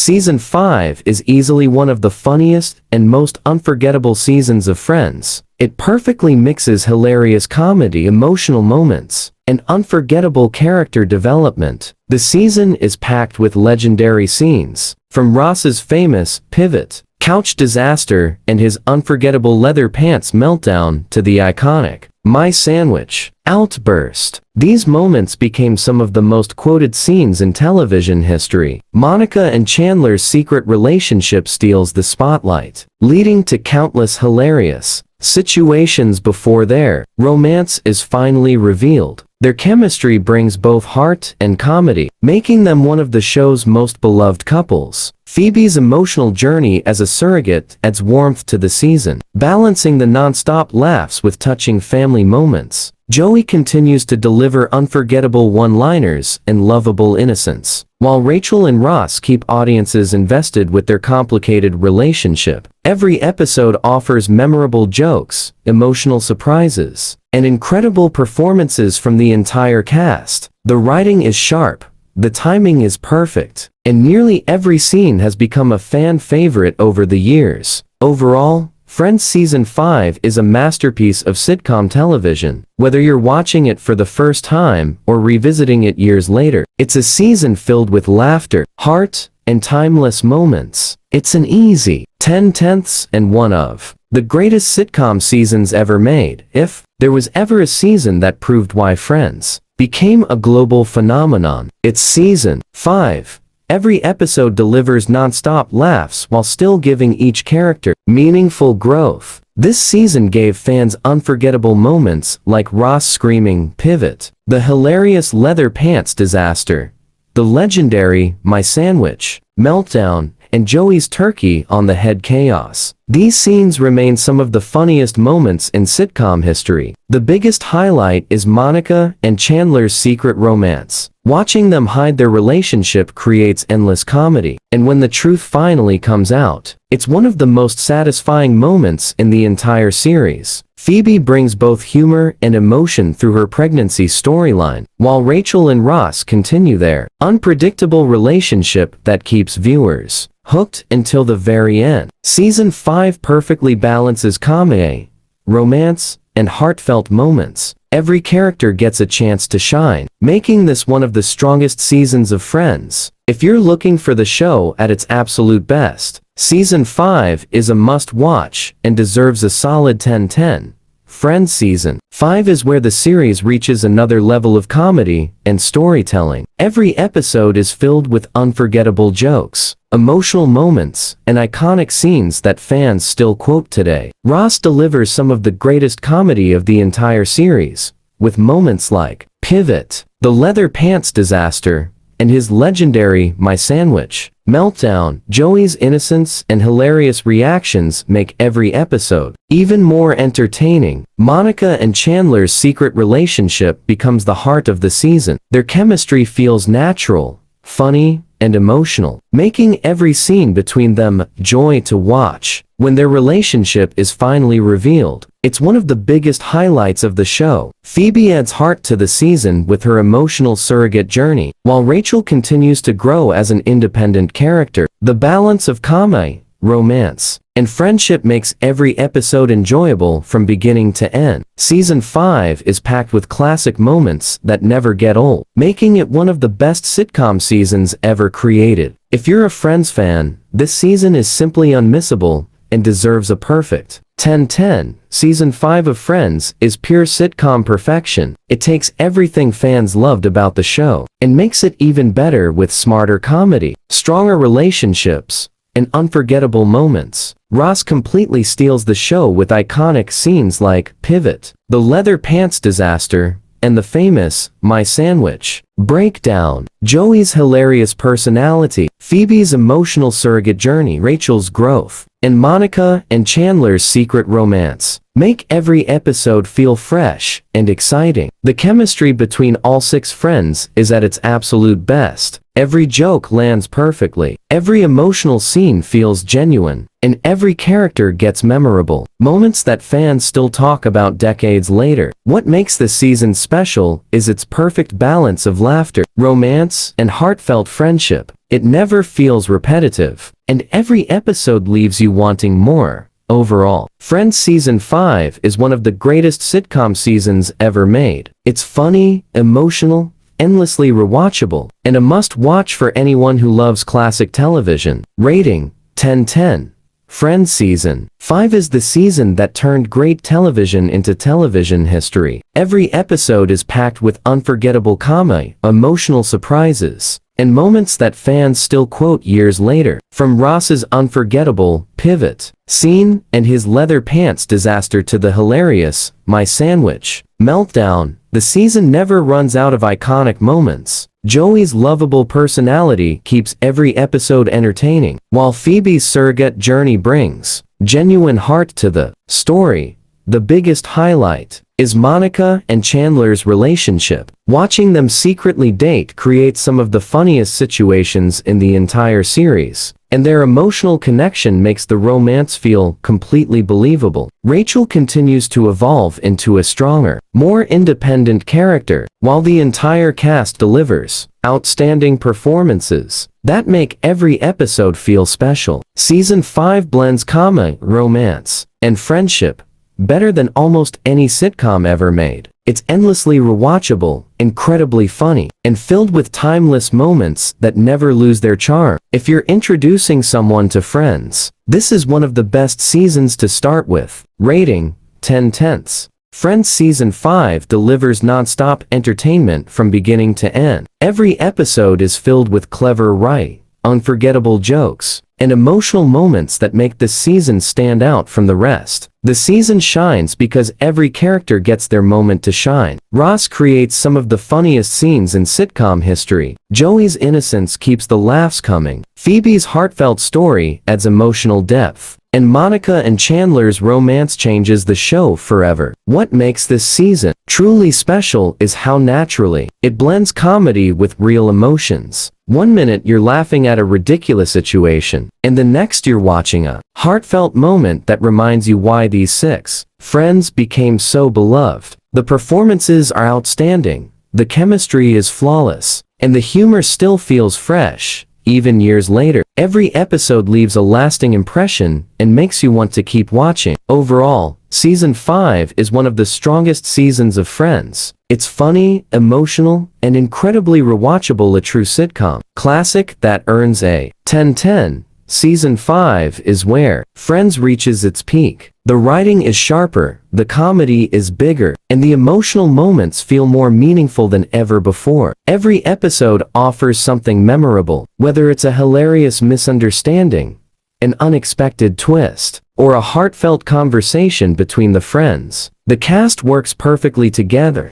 Season 5 is easily one of the funniest and most unforgettable seasons of Friends. It perfectly mixes hilarious comedy, emotional moments, and unforgettable character development. The season is packed with legendary scenes, from Ross's famous pivot, couch disaster, and his unforgettable leather pants meltdown to the iconic "My Sandwich" outburst. These moments became some of the most quoted scenes in television history. Monica and Chandler's secret relationship steals the spotlight, leading to countless hilarious situations before their romance is finally revealed. Their chemistry brings both heart and comedy, making them one of the show's most beloved couples. Phoebe's emotional journey as a surrogate adds warmth to the season, balancing the non-stop laughs with touching family moments. Joey continues to deliver unforgettable one-liners and lovable innocence, while Rachel and Ross keep audiences invested with their complicated relationship. Every episode offers memorable jokes, emotional surprises, and incredible performances from the entire cast. The writing is sharp, the timing is perfect, and nearly every scene has become a fan favorite over the years. Overall, Friends Season 5 is a masterpiece of sitcom television. Whether you're watching it for the first time or revisiting it years later, it's a season filled with laughter, heart, and timeless moments. It's an easy 10/10 and one of the greatest sitcom seasons ever made. If there was ever a season that proved why Friends became a global phenomenon, it's Season 5. Every episode delivers non-stop laughs while still giving each character meaningful growth. This season gave fans unforgettable moments like Ross screaming "pivot," the hilarious leather pants disaster, the legendary "My Sandwich" meltdown, and Joey's turkey on the head chaos. These scenes remain some of the funniest moments in sitcom history. The biggest highlight is Monica and Chandler's secret romance. Watching them hide their relationship creates endless comedy, and when the truth finally comes out, it's one of the most satisfying moments in the entire series. Phoebe brings both humor and emotion through her pregnancy storyline, while Rachel and Ross continue their unpredictable relationship that keeps viewers hooked until the very end. Season 5 perfectly balances comedy, romance, and heartfelt moments. Every character gets a chance to shine, making this one of the strongest seasons of Friends. If you're looking for the show at its absolute best, Season 5 is a must-watch and deserves a solid 10/10. Friends Season 5 is where the series reaches another level of comedy and storytelling. Every episode is filled with unforgettable jokes, emotional moments, and iconic scenes that fans still quote today. Ross delivers some of the greatest comedy of the entire series, with moments like "Pivot," the leather pants disaster, and his legendary "My Sandwich" meltdown. Joey's innocence and hilarious reactions make every episode even more entertaining. Monica and Chandler's secret relationship becomes the heart of the season. Their chemistry feels natural, funny, and emotional, making every scene between them joy to watch. When their relationship is finally revealed, it's one of the biggest highlights of the show. Phoebe adds heart to the season with her emotional surrogate journey, while Rachel continues to grow as an independent character. The balance of comedy, romance, and friendship makes every episode enjoyable from beginning to end. Season 5 is packed with classic moments that never get old, making it one of the best sitcom seasons ever created. If you're a Friends fan, this season is simply unmissable and deserves a perfect 10/10. Season 5 of Friends is pure sitcom perfection. It takes everything fans loved about the show and makes it even better with smarter comedy, stronger relationships, and unforgettable moments. Ross completely steals the show with iconic scenes like "Pivot," the leather pants disaster, and the famous "My Sandwich" breakdown. Joey's hilarious personality, Phoebe's emotional surrogate journey, Rachel's growth, and Monica and Chandler's secret romance make every episode feel fresh and exciting. The chemistry between all 6 friends is at its absolute best. Every joke lands perfectly, every emotional scene feels genuine, and every character gets memorable moments that fans still talk about decades later. What makes this season special is its perfect balance of laughter, romance, and heartfelt friendship. it never feels repetitive, and every episode leaves you wanting more. Overall, Friends Season 5 is one of the greatest sitcom seasons ever made. It's funny, emotional, endlessly rewatchable, and a must-watch for anyone who loves classic television. Rating: 10/10. Friends Season 5 is the season that turned great television into television history. Every episode is packed with unforgettable comedy, emotional surprises, and moments that fans still quote years later. From Ross's unforgettable pivot scene and his leather pants disaster to the hilarious "my sandwich" meltdown, the season never runs out of iconic moments. Joey's lovable personality keeps every episode entertaining, while Phoebe's surrogate journey brings genuine heart to the story. The biggest highlight is Monica and Chandler's relationship. Watching them secretly date creates some of the funniest situations in the entire series, and their emotional connection makes the romance feel completely believable. Rachel continues to evolve into a stronger, more independent character, while the entire cast delivers outstanding performances that make every episode feel special. Season 5 blends comedy, romance, and friendship better than almost any sitcom ever made. It's endlessly rewatchable, incredibly funny, and filled with timeless moments that never lose their charm. If you're introducing someone to Friends, this is one of the best seasons to start with. Rating: 10/10. Friends Season 5 delivers nonstop entertainment from beginning to end. Every episode is filled with clever writing, unforgettable jokes, and emotional moments that make this season stand out from the rest. The season shines because every character gets their moment to shine. Ross creates some of the funniest scenes in sitcom history. Joey's innocence keeps the laughs coming. Phoebe's heartfelt story adds emotional depth, and Monica and Chandler's romance changes the show forever. What makes this season truly special is how naturally it blends comedy with real emotions. One minute you're laughing at a ridiculous situation, and the next you're watching a heartfelt moment that reminds you why these six friends became so beloved. The performances are outstanding, the chemistry is flawless, and the humor still feels fresh, even years later. Every episode leaves a lasting impression and makes you want to keep watching. Overall, Season 5 is one of the strongest seasons of Friends. It's funny, emotional, and incredibly rewatchable, a true sitcom classic that earns a 10/10. Season 5 is where Friends reaches its peak. The writing is sharper, the comedy is bigger, and the emotional moments feel more meaningful than ever before. Every episode offers something memorable, whether it's a hilarious misunderstanding, an unexpected twist, or a heartfelt conversation between the friends. The cast works perfectly together,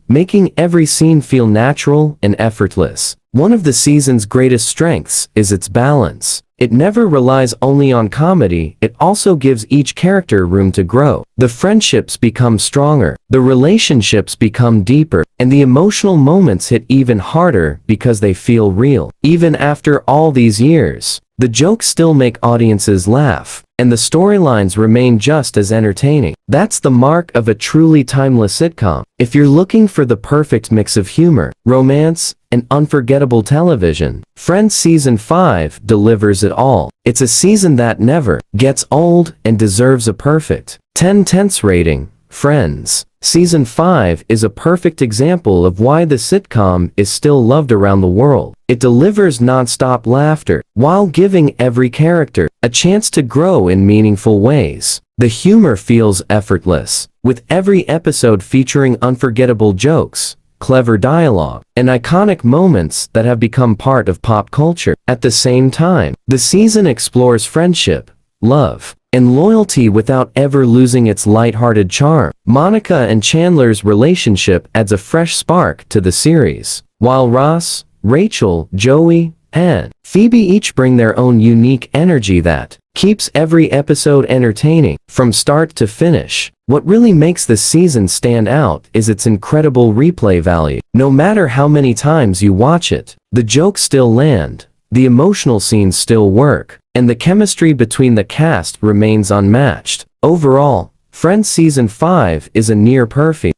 making every scene feel natural and effortless. One of the season's greatest strengths is its balance. It never relies only on comedy, it also gives each character room to grow. The friendships become stronger, the relationships become deeper, and the emotional moments hit even harder because they feel real. Even after all these years, the jokes still make audiences laugh, and the storylines remain just as entertaining. That's the mark of a truly timeless sitcom. If you're looking for the perfect mix of humor, romance, and unforgettable television, Friends Season 5 delivers it all. It's a season that never gets old and deserves a perfect 10/10 rating. Friends Season 5 is a perfect example of why the sitcom is still loved around the world. It delivers non-stop laughter, while giving every character a chance to grow in meaningful ways. The humor feels effortless, with every episode featuring unforgettable jokes, clever dialogue, and iconic moments that have become part of pop culture. At the same time, the season explores friendship, love, and loyalty without ever losing its lighthearted charm. Monica and Chandler's relationship adds a fresh spark to the series, while Ross, Rachel, Joey, and Phoebe each bring their own unique energy that keeps every episode entertaining from start to finish. What really makes this season stand out is its incredible replay value. No matter how many times you watch it, the jokes still land, the emotional scenes still work, and the chemistry between the cast remains unmatched. Overall, Friends Season 5 is a near-perfect